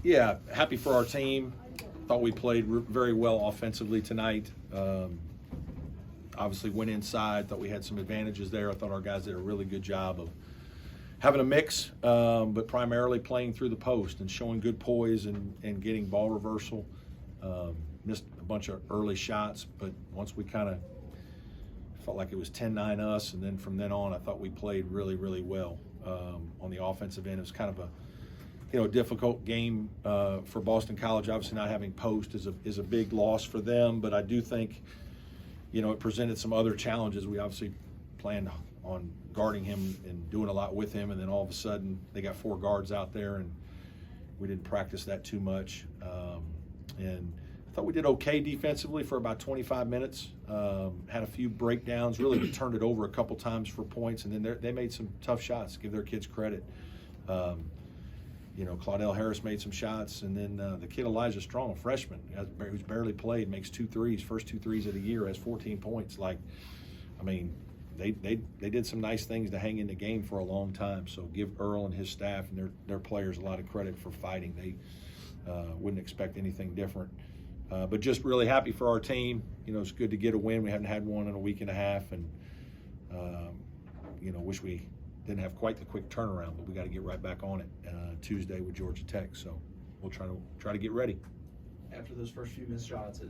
Yeah, happy for our team. Thought we played very well offensively tonight. Obviously went inside, thought we had some advantages there. I thought our guys did a really good job of having a mix, but primarily playing through the post and showing good poise and getting ball reversal. Missed a bunch of early shots, but once we kind of felt like it was 10-9 us, and then from then on, I thought we played really, really well on the offensive end. It was kind of a difficult game for Boston College. Obviously, not having post is a big loss for them, but I do think it presented some other challenges. We obviously planned on guarding him and doing a lot with him, and then all of a sudden they got 4 guards out there, and we didn't practice that too much. And I thought we did okay defensively for about 25 minutes. Had a few breakdowns, really turned it over a couple times for points, and then they made some tough shots. Give their kids credit. Claudell Harris made some shots, and then the kid Elijah Strong, a freshman, who's barely played, makes 2 threes, first 2 threes of the year, has 14 points. They did some nice things to hang in the game for a long time. So give Earl and his staff and their players a lot of credit for fighting. They wouldn't expect anything different. But just really happy for our team. It's good to get a win. We haven't had one in a week and a half, and wish we didn't have quite the quick turnaround, but we got to get right back on it Tuesday with Georgia Tech. So we'll try to get ready. After those first few missed shots, it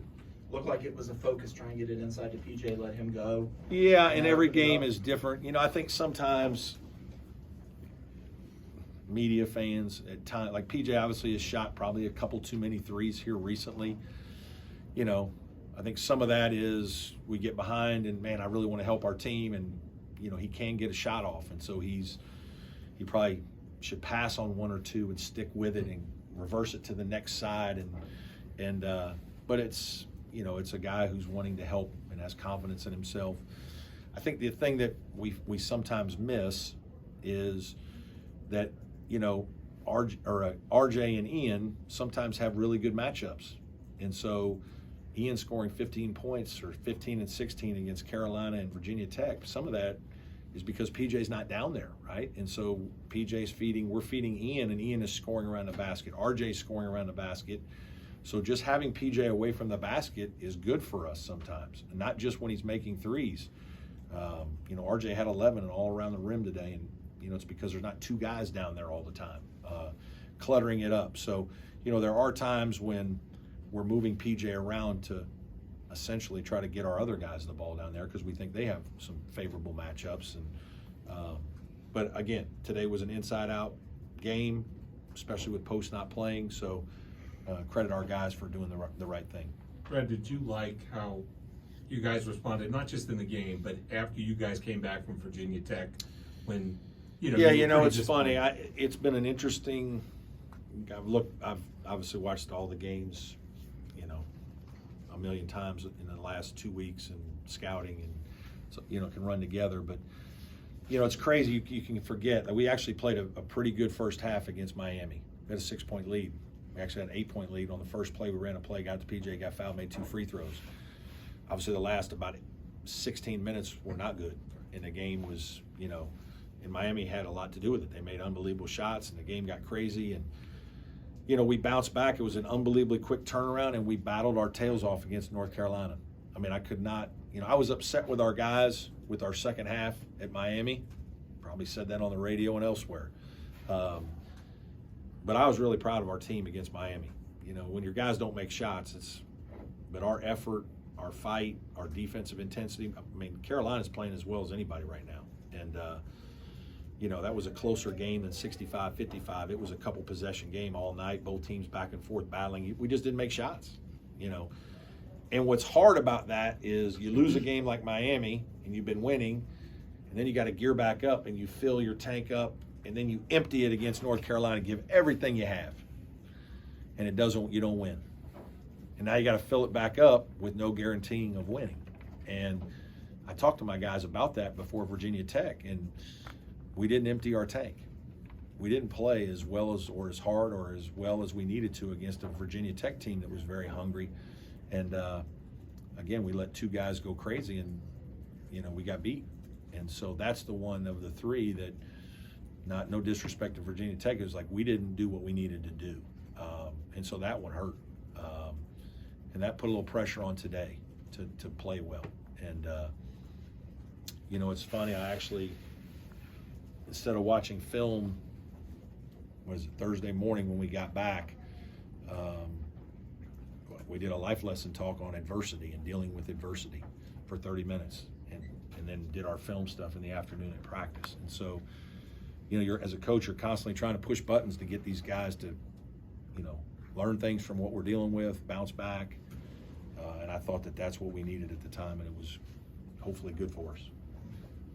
looked like it was a focus trying to get it inside to PJ, let him go. Yeah, and every game is different. I think sometimes media fans at times, like PJ obviously has shot probably a couple too many threes here recently. I think some of that is we get behind and, man, I really want to help our team, and he can get a shot off, and so he probably should pass on 1 or 2 and stick with it and reverse it to the next side, but it's it's a guy who's wanting to help and has confidence in himself. I think the thing that we sometimes miss is that RJ and Ian sometimes have really good matchups, and so Ian scoring 15 points or 15 and 16 against Carolina and Virginia Tech, some of that is because PJ's not down there, right? And so PJ's we're feeding Ian, and Ian is scoring around the basket. RJ's scoring around the basket. So just having PJ away from the basket is good for us sometimes, and not just when he's making threes. RJ had 11 and all around the rim today, and it's because there's not 2 guys down there all the time, cluttering it up. So, there are times when we're moving PJ around to essentially try to get our other guys the ball down there because we think they have some favorable matchups. But again, today was an inside-out game, especially with post not playing. So credit our guys for doing the right thing. Brad, did you like how you guys responded, not just in the game, but after you guys came back from Virginia Tech when, it's funny. It's been an interesting – I've obviously watched all the games, a million times in the last 2 weeks, and scouting, and so, can run together. But, it's crazy. You can forget that we actually played a pretty good first half against Miami. We had a 6-point lead. We actually had an 8-point lead on the first play. We ran a play, got to PJ, got fouled, made 2 free throws. Obviously, the last about 16 minutes were not good, and the game was, and Miami had a lot to do with it. They made unbelievable shots, and the game got crazy, and we bounced back. It was an unbelievably quick turnaround, and we battled our tails off against North Carolina. I could not, I was upset with our guys with our second half at Miami. Probably said that on the radio and elsewhere. But I was really proud of our team against Miami. When your guys don't make shots, but our effort, our fight, our defensive intensity. Carolina's playing as well as anybody right now. And, that was a closer game than 65-55. It was a couple possession game all night, both teams back and forth battling. We just didn't make shots, And what's hard about that is you lose a game like Miami and you've been winning, and then you got to gear back up and you fill your tank up, and then you empty it against North Carolina, give everything you have, and you don't win. And now you got to fill it back up with no guaranteeing of winning. And I talked to my guys about that before Virginia Tech, and we didn't empty our tank. We didn't play as well as or as hard or as well as we needed to against a Virginia Tech team that was very hungry. And again, we let 2 guys go crazy, and we got beat. And so that's the one of the 3 that no disrespect to Virginia Tech. It was like we didn't do what we needed to do, and so that one hurt, and that put a little pressure on today to play well. And you know, it's funny. I actually, instead of watching film, was it Thursday morning when we got back, we did a life lesson talk on adversity and dealing with adversity for 30 minutes, and then did our film stuff in the afternoon at practice. And so, you know, you're, as a coach, you're constantly trying to push buttons to get these guys to, you know, learn things from what we're dealing with, bounce back. And I thought that that's what we needed at the time, and it was hopefully good for us.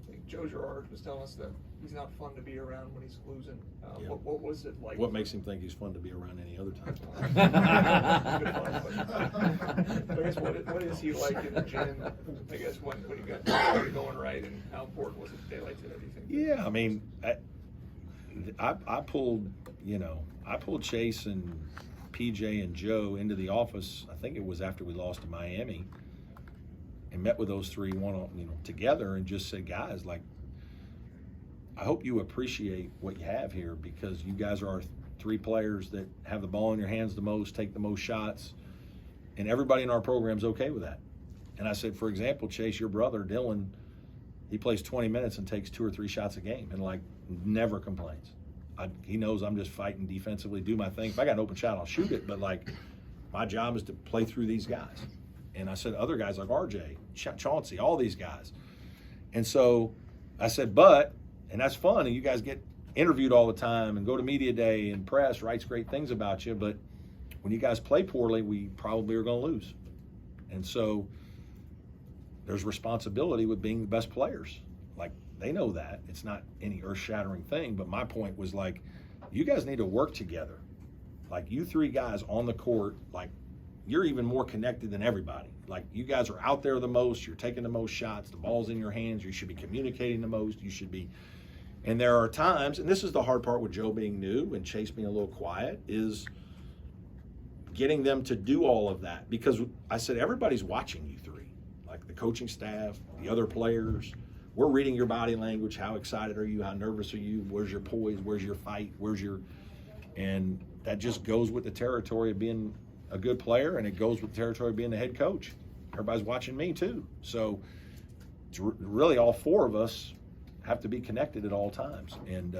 I think Joe Girard was telling us that he's not fun to be around when he's losing. Yeah. What was it like? What makes him think he's fun to be around any other time? Good fun, but I guess what is he like in the gym? I guess when you got started going right, and how important was it a day like today, do you think? Yeah, I mean, I pulled Chase and PJ and Joe into the office. I think it was after we lost to Miami, and met with those three together, and just said, guys, like, I hope you appreciate what you have here, because you guys are our three players that have the ball in your hands the most, take the most shots, and everybody in our program's okay with that. And I said, for example, Chase, your brother Dylan, he plays 20 minutes and takes 2 or 3 shots a game, and like never complains. He knows I'm just fighting defensively, do my thing. If I got an open shot, I'll shoot it, but like my job is to play through these guys. And I said other guys like RJ, Chauncey, all these guys. And so I said, and that's fun, and you guys get interviewed all the time and go to media day, and press writes great things about you, but when you guys play poorly, we probably are going to lose. And so there's responsibility with being the best players. Like, they know that. It's not any earth-shattering thing, but my point was, like, you guys need to work together. Like, you three guys on the court, like, you're even more connected than everybody. Like, you guys are out there the most, you're taking the most shots, the ball's in your hands, you should be communicating the most, you should be. And there are times, and this is the hard part with Joe being new and Chase being a little quiet, is getting them to do all of that. Because I said, everybody's watching you three, like the coaching staff, the other players. We're reading your body language. How excited are you? How nervous are you? Where's your poise? Where's your fight? And that just goes with the territory of being a good player, and it goes with the territory of being the head coach. Everybody's watching me too. So it's really all four of us have to be connected at all times. And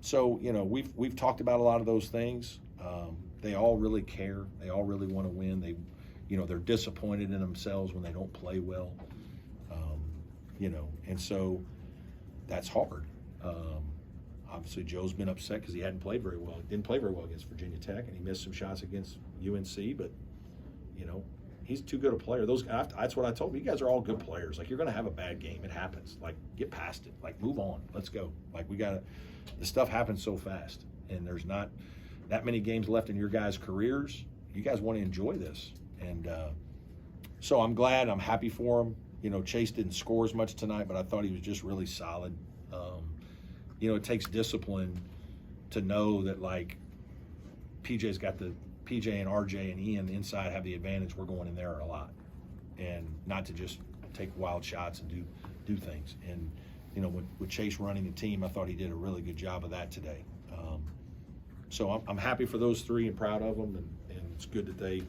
so, you know, we've talked about a lot of those things. They all really care. They all really want to win. They're disappointed in themselves when they don't play well. And so that's hard. Obviously, Joe's been upset because he hadn't played very well. He didn't play very well against Virginia Tech, and he missed some shots against UNC, but, he's too good a player. That's what I told him. You guys are all good players. Like, you're going to have a bad game. It happens. Like, get past it. Like, move on. Let's go. Like, the stuff happens so fast, and there's not that many games left in your guys' careers. You guys want to enjoy this. And so I'm glad. I'm happy for him. Chase didn't score as much tonight, but I thought he was just really solid. It takes discipline to know that, like, PJ and RJ and Ian inside have the advantage. We're going in there a lot, and not to just take wild shots and do things. And with Chase running the team, I thought he did a really good job of that today. So I'm happy for those three and proud of them, and it's good that they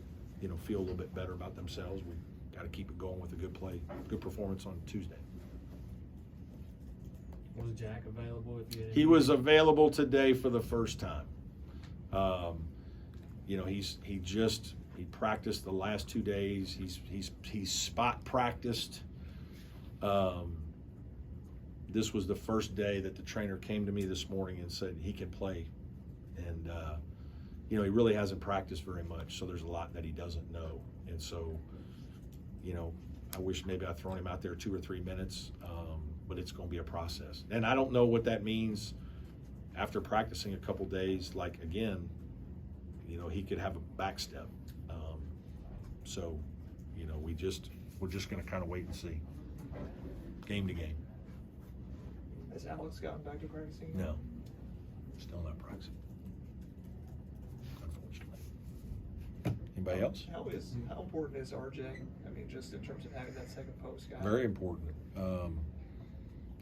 feel a little bit better about themselves. We got to keep it going with a good performance on Tuesday. Was Jack available? He was available today for the first time. He practiced the last 2 days. He's spot practiced. This was the first day that the trainer came to me this morning and said he can play, and he really hasn't practiced very much, so there's a lot that he doesn't know. And so, I wish maybe I'd thrown him out there 2 or 3 minutes, but it's going to be a process. And I don't know what that means after practicing a couple days. Like, again, he could have a back step. So, we're just going to kind of wait and see, game to game. Has Alex gotten back to practicing? No, still not practicing, unfortunately. Anybody else? How important is RJ? I mean, just in terms of having that second post guy. Very important.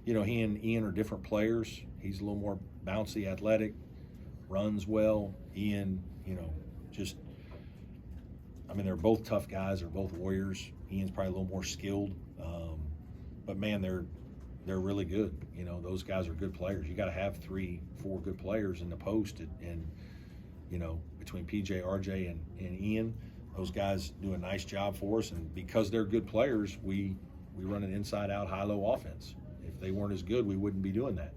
you know, he and Ian are different players. He's a little more bouncy, athletic, runs well. Ian, you know, just, I mean, they're both tough guys. They're both warriors. Ian's probably a little more skilled. But man, they're really good. You know, those guys are good players. You got to have 3-4 good players in the post. And you know, between PJ, RJ, and Ian, those guys do a nice job for us. And because they're good players, we run an inside-out, high-low offense. If they weren't as good, we wouldn't be doing that.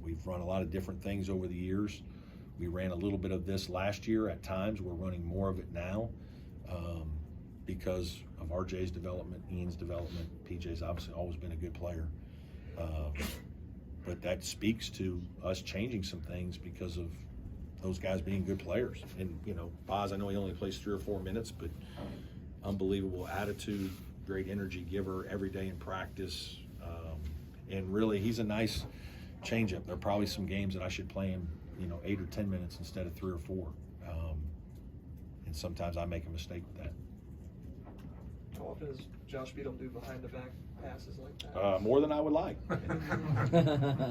We've run a lot of different things over the years. We ran a little bit of this last year at times. We're running more of it now because of RJ's development, Ian's development. PJ's obviously always been a good player. But that speaks to us changing some things because of those guys being good players. And, you know, Boz, I know he only plays 3 or 4 minutes, but unbelievable attitude, great energy giver every day in practice. And really, he's a nice change-up. There are probably some games that I should play him, you know, 8 or 10 minutes instead of 3 or 4. And sometimes I make a mistake with that. How often does Josh Beadle do behind-the-back passes like that? More than I would like.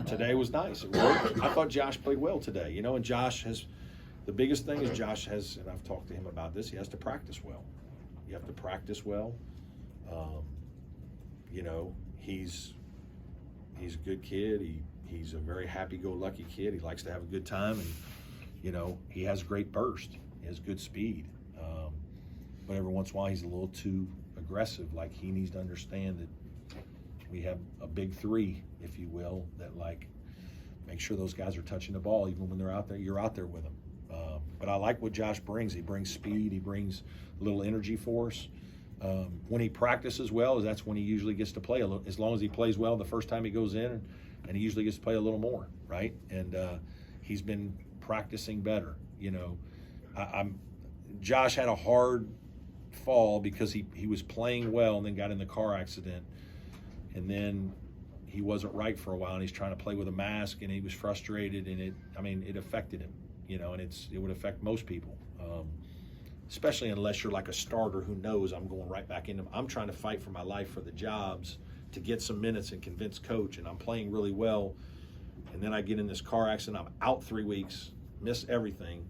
Today was nice. It worked. I thought Josh played well today. You know, and Josh has, the biggest thing is Josh has, and I've talked to him about this, he has to practice well. You have to practice well. You know, he's a good kid. He's a very happy-go-lucky kid. He likes to have a good time, and you know, he has great burst. He has good speed. But every once in a while, he's a little too aggressive. Like, he needs to understand that we have a big 3, if you will, that like make sure those guys are touching the ball even when they're out there. You're out there with them. But I like what Josh brings. He brings speed. He brings a little energy for us. When he practices well, that's when he usually gets to play a little. As long as he plays well the first time he goes in, and he usually gets to play a little more, right? And he's been practicing better. You know, Josh had a hard fall because he was playing well and then got in the car accident, and then he wasn't right for a while, and he's trying to play with a mask, and he was frustrated, and it affected him. You know, and it would affect most people. Especially unless you're like a starter who knows I'm going right back into them. I'm trying to fight for my life for the jobs to get some minutes and convince coach, and I'm playing really well, and then I get in this car accident. I'm out 3 weeks, miss everything.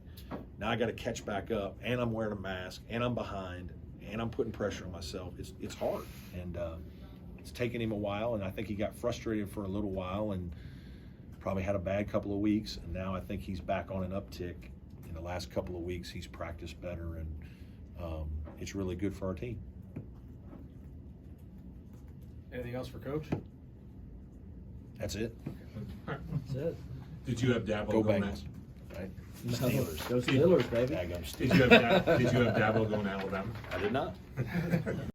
Now I got to catch back up, and I'm wearing a mask, and I'm behind, and I'm putting pressure on myself. It's hard, and it's taken him a while, and I think he got frustrated for a little while and probably had a bad couple of weeks, and now I think he's back on an uptick. In the last couple of weeks, he's practiced better, and it's really good for our team. Anything else for Coach? That's it. That's it. Did you have Dabo Go going Bengals. Right? No. Steelers. Go Steelers, baby. Daggum Did you have Dabo going to Alabama? I did not.